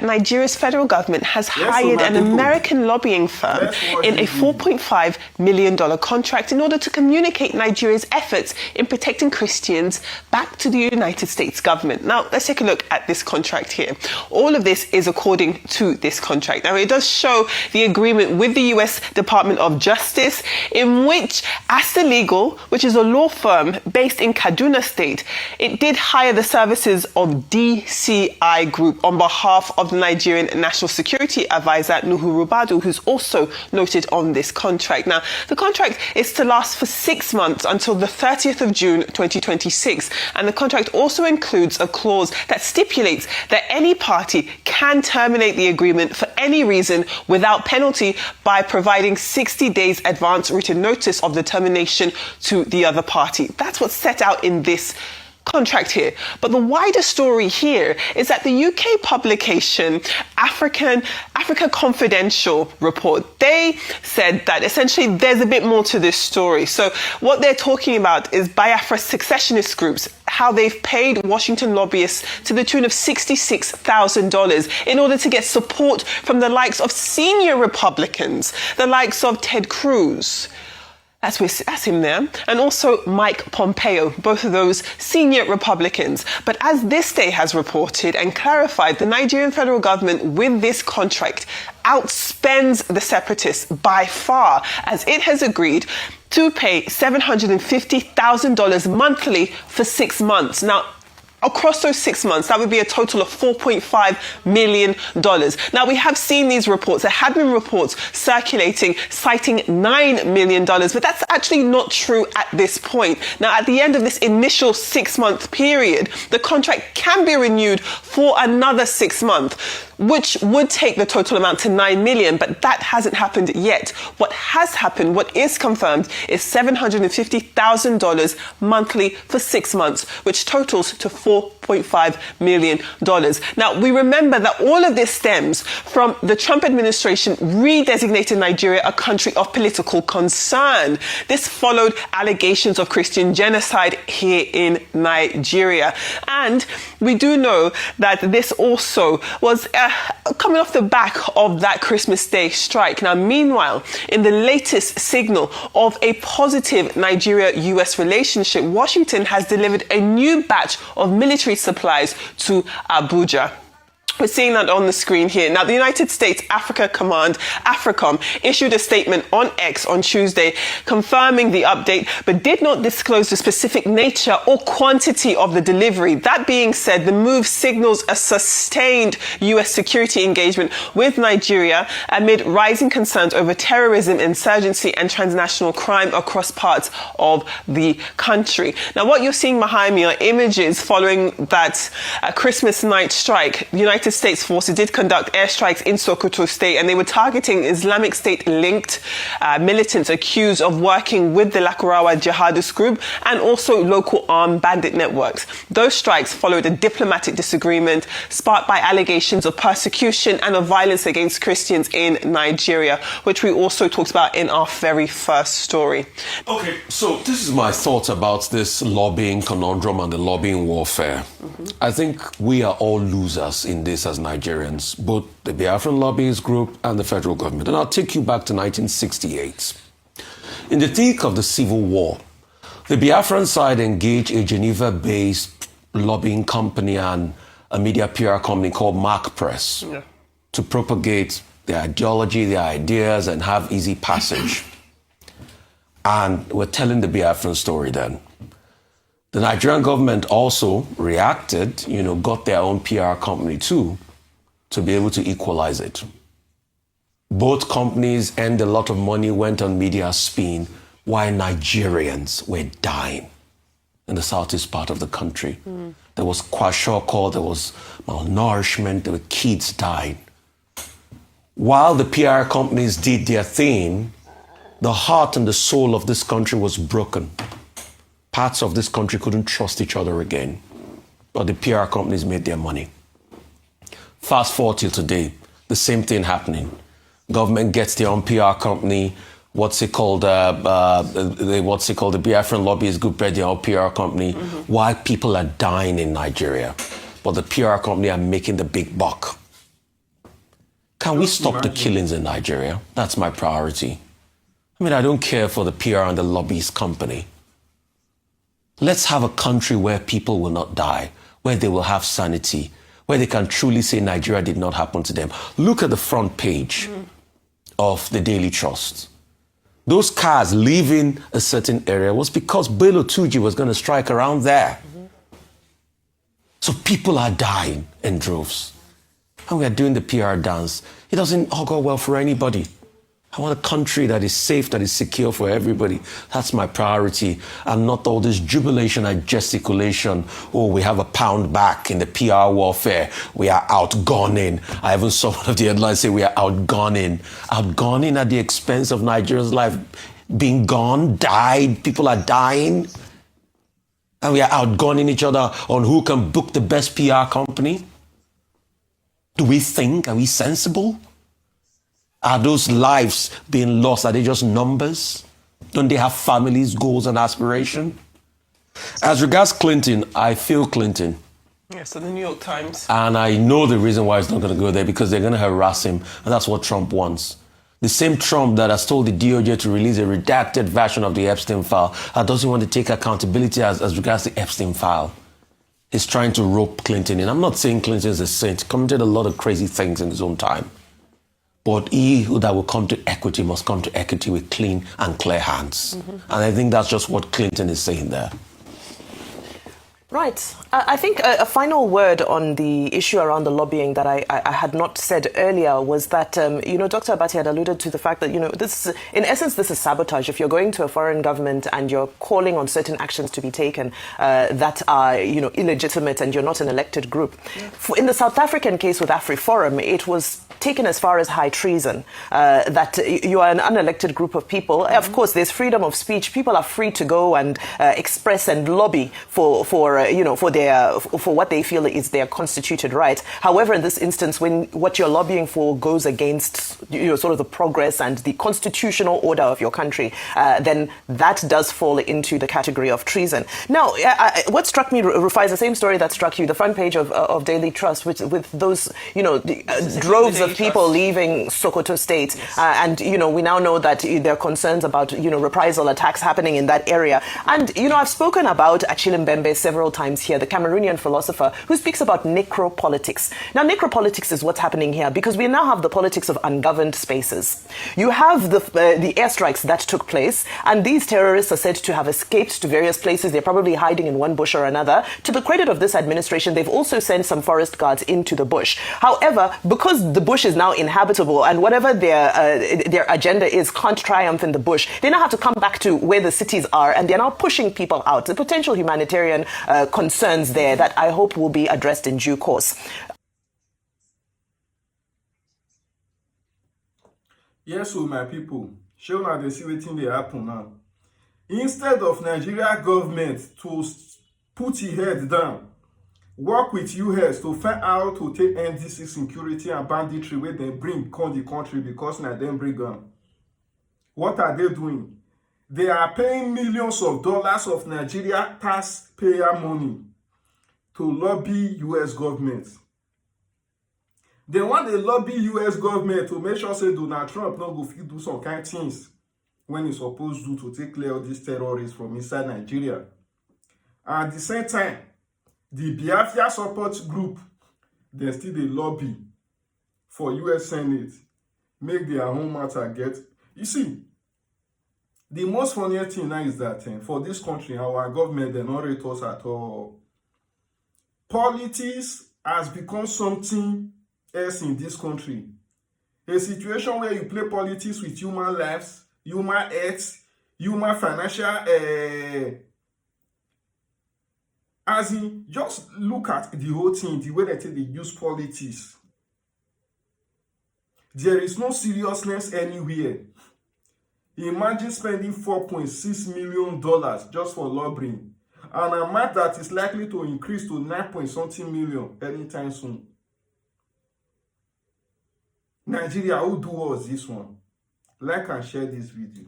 Nigeria's federal government has hired an American lobbying firm in a $4.5 million contract in order to communicate Nigeria's efforts in protecting Christians back to the United States government. Now, let's take a look at this contract here. All of this is according to this contract. Now, it does show the agreement with the U.S. Department of Justice, in which Asta Legal, which is a law firm based in Kaduna State, it did hire the services of DCI Group on behalf of the Nigerian National Security Advisor, Nuhu Rubadu, who's also noted on this contract. Now, the contract is to last for 6 months until the 30th of June 2026. And the contract also includes a clause that stipulates that any party can terminate the agreement for any reason without penalty by providing 60 days advance written notice of the termination to the other party. That's what's set out in this contract here. But the wider story here is that the UK publication Africa Confidential report, they said that essentially there's a bit more to this story. So what they're talking about is Biafra secessionist groups, how they've paid Washington lobbyists to the tune of $66,000 in order to get support from the likes of senior Republicans, the likes of Ted Cruz. That's him there. And also Mike Pompeo, both of those senior Republicans. But as This Day has reported and clarified, the Nigerian federal government with this contract outspends the separatists by far, as it has agreed to pay $750,000 monthly for 6 months. Now, across those 6 months, that would be a total of $4.5 million. Now, we have seen these reports. There have been reports circulating citing $9 million, but that's actually not true at this point. Now, at the end of this initial 6-month period, the contract can be renewed for another 6 months, which would take the total amount to $9 million, but that hasn't happened yet. What has happened, what is confirmed, is $750,000 monthly for 6 months, which totals to $4.5 million. Now, we remember that all of this stems from the Trump administration redesignating Nigeria a country of political concern. This followed allegations of Christian genocide here in Nigeria. And we do know that this also was coming off the back of that Christmas Day strike. Now, meanwhile, in the latest signal of a positive Nigeria-US relationship, Washington has delivered a new batch of military supplies to Abuja. We're seeing that on the screen here. Now, the United States Africa Command, AFRICOM, issued a statement on X on Tuesday confirming the update, but did not disclose the specific nature or quantity of the delivery. That being said, the move signals a sustained U.S. security engagement with Nigeria amid rising concerns over terrorism, insurgency, and transnational crime across parts of the country. Now, what you're seeing behind me are images following that Christmas night strike. The United States forces did conduct airstrikes in Sokoto State, and they were targeting Islamic State-linked militants accused of working with the Lakurawa jihadist group and also local armed bandit networks. Those strikes followed a diplomatic disagreement sparked by allegations of persecution and of violence against Christians in Nigeria, which we also talked about in our very first story. Okay, so this is my thoughts about this lobbying conundrum and the lobbying warfare. I think we are all losers in this as Nigerians, both the Biafran Lobbyist Group and the federal government. And I'll take you back to 1968. In the thick of the Civil War, the Biafran side engaged a Geneva-based lobbying company and a media PR company called Mark Press to propagate their ideology, their ideas, and have easy passage. And we're telling the Biafran story then. The Nigerian government also reacted, got their own PR company too, to be able to equalize it. Both companies earned a lot of money, went on media spin, while Nigerians were dying in the southeast part of the country. There was kwashiorkor, there was malnourishment, there were kids dying. While the PR companies did their thing, the heart and the soul of this country was broken. Parts of this country couldn't trust each other again, but the PR companies made their money. Fast forward till today, the same thing happening. Government gets their own PR company, the Biafran Lobbyist Group get their own PR company, while people are dying in Nigeria. But the PR company are making the big buck. Can we stop the killings in Nigeria? That's my priority. I mean, I don't care for the PR and the lobbyist company. Let's have a country where people will not die, where they will have sanity, where they can truly say Nigeria did not happen to them. Look at the front page of the Daily Trust. Those cars leaving a certain area was because Bello Tuji was going to strike around there. So people are dying in droves. And we are doing the PR dance. It doesn't all go well for anybody. I want a country that is safe, that is secure for everybody. That's my priority. And not all this jubilation and gesticulation. Oh, we have a pound back in the PR warfare. We are outgunning. I even saw one of the headlines say we are outgunning. Outgunning at the expense of Nigeria's life. Being gone, died, people are dying. And we are outgunning each other on who can book the best PR company. Do we think? Are we sensible? Are those lives being lost? Are they just numbers? Don't they have families, goals, and aspiration? As regards Clinton, I feel Clinton. Yeah, so the New York Times. And I know the reason why he's not going to go there, because they're going to harass him. And that's what Trump wants. The same Trump that has told the DOJ to release a redacted version of the Epstein file doesn't want to take accountability as regards the Epstein file. He's trying to rope Clinton in. I'm not saying Clinton is a saint. Committed a lot of crazy things in his own time. But he that will come to equity must come to equity with clean and clear hands. And I think that's just what Clinton is saying there. Right. I think a final word on the issue around the lobbying that I had not said earlier was that, Dr. Abati had alluded to the fact that, this is, in essence, this is sabotage. If you're going to a foreign government and you're calling on certain actions to be taken that are, illegitimate, and you're not an elected group. Yeah. In the South African case with AfriForum, it was taken as far as high treason, that you are an unelected group of people. Of course, there's freedom of speech. People are free to go and express and lobby for what they feel is their constituted right. However, in this instance, when what you're lobbying for goes against sort of the progress and the constitutional order of your country, then that does fall into the category of treason. Now, what struck me, Rufai, is the same story that struck you, the front page of Daily Trust, with those droves of people leaving Sokoto State. Yes. And, we now know that there are concerns about, reprisal attacks happening in that area. And, I've spoken about Achille Mbembe several times here, the Cameroonian philosopher who speaks about necropolitics. Now, necropolitics is what's happening here because we now have the politics of ungoverned spaces. You have the airstrikes that took place, and these terrorists are said to have escaped to various places. They're probably hiding in one bush or another. To the credit of this administration, they've also sent some forest guards into the bush. However, because the bush is now inhabitable and whatever their agenda is can't triumph in the bush, they now have to come back to where the cities are, and they're now pushing people out. The potential humanitarian concerns there that I hope will be addressed in due course. Yes, so my people, show now they see wetin dey happen now. Instead of Nigeria government to put your head down, work with US to find out how to take NDC security and banditry where they bring come the country because now them bring them. What are they doing? They are paying millions of dollars of Nigeria taxpayer money to lobby US government. They want to lobby US government to make sure say Donald Trump not go fit do some kind of things when he's supposed to take clear all these terrorists from inside Nigeria. And at the same time, the Biafra support group, they still dey lobby for US Senate, make their own matter get. You see, the most funny thing now is that for this country, our government, they don't rate us at all. Politics has become something else in this country. A situation where you play politics with human lives, human health, human financial as in, just look at the whole thing, the way that they use politics. There is no seriousness anywhere. Imagine spending $4.6 million just for lobbying, an amount that is likely to increase to 9-something million anytime soon. Nigeria, who do us this one? Like and share this video.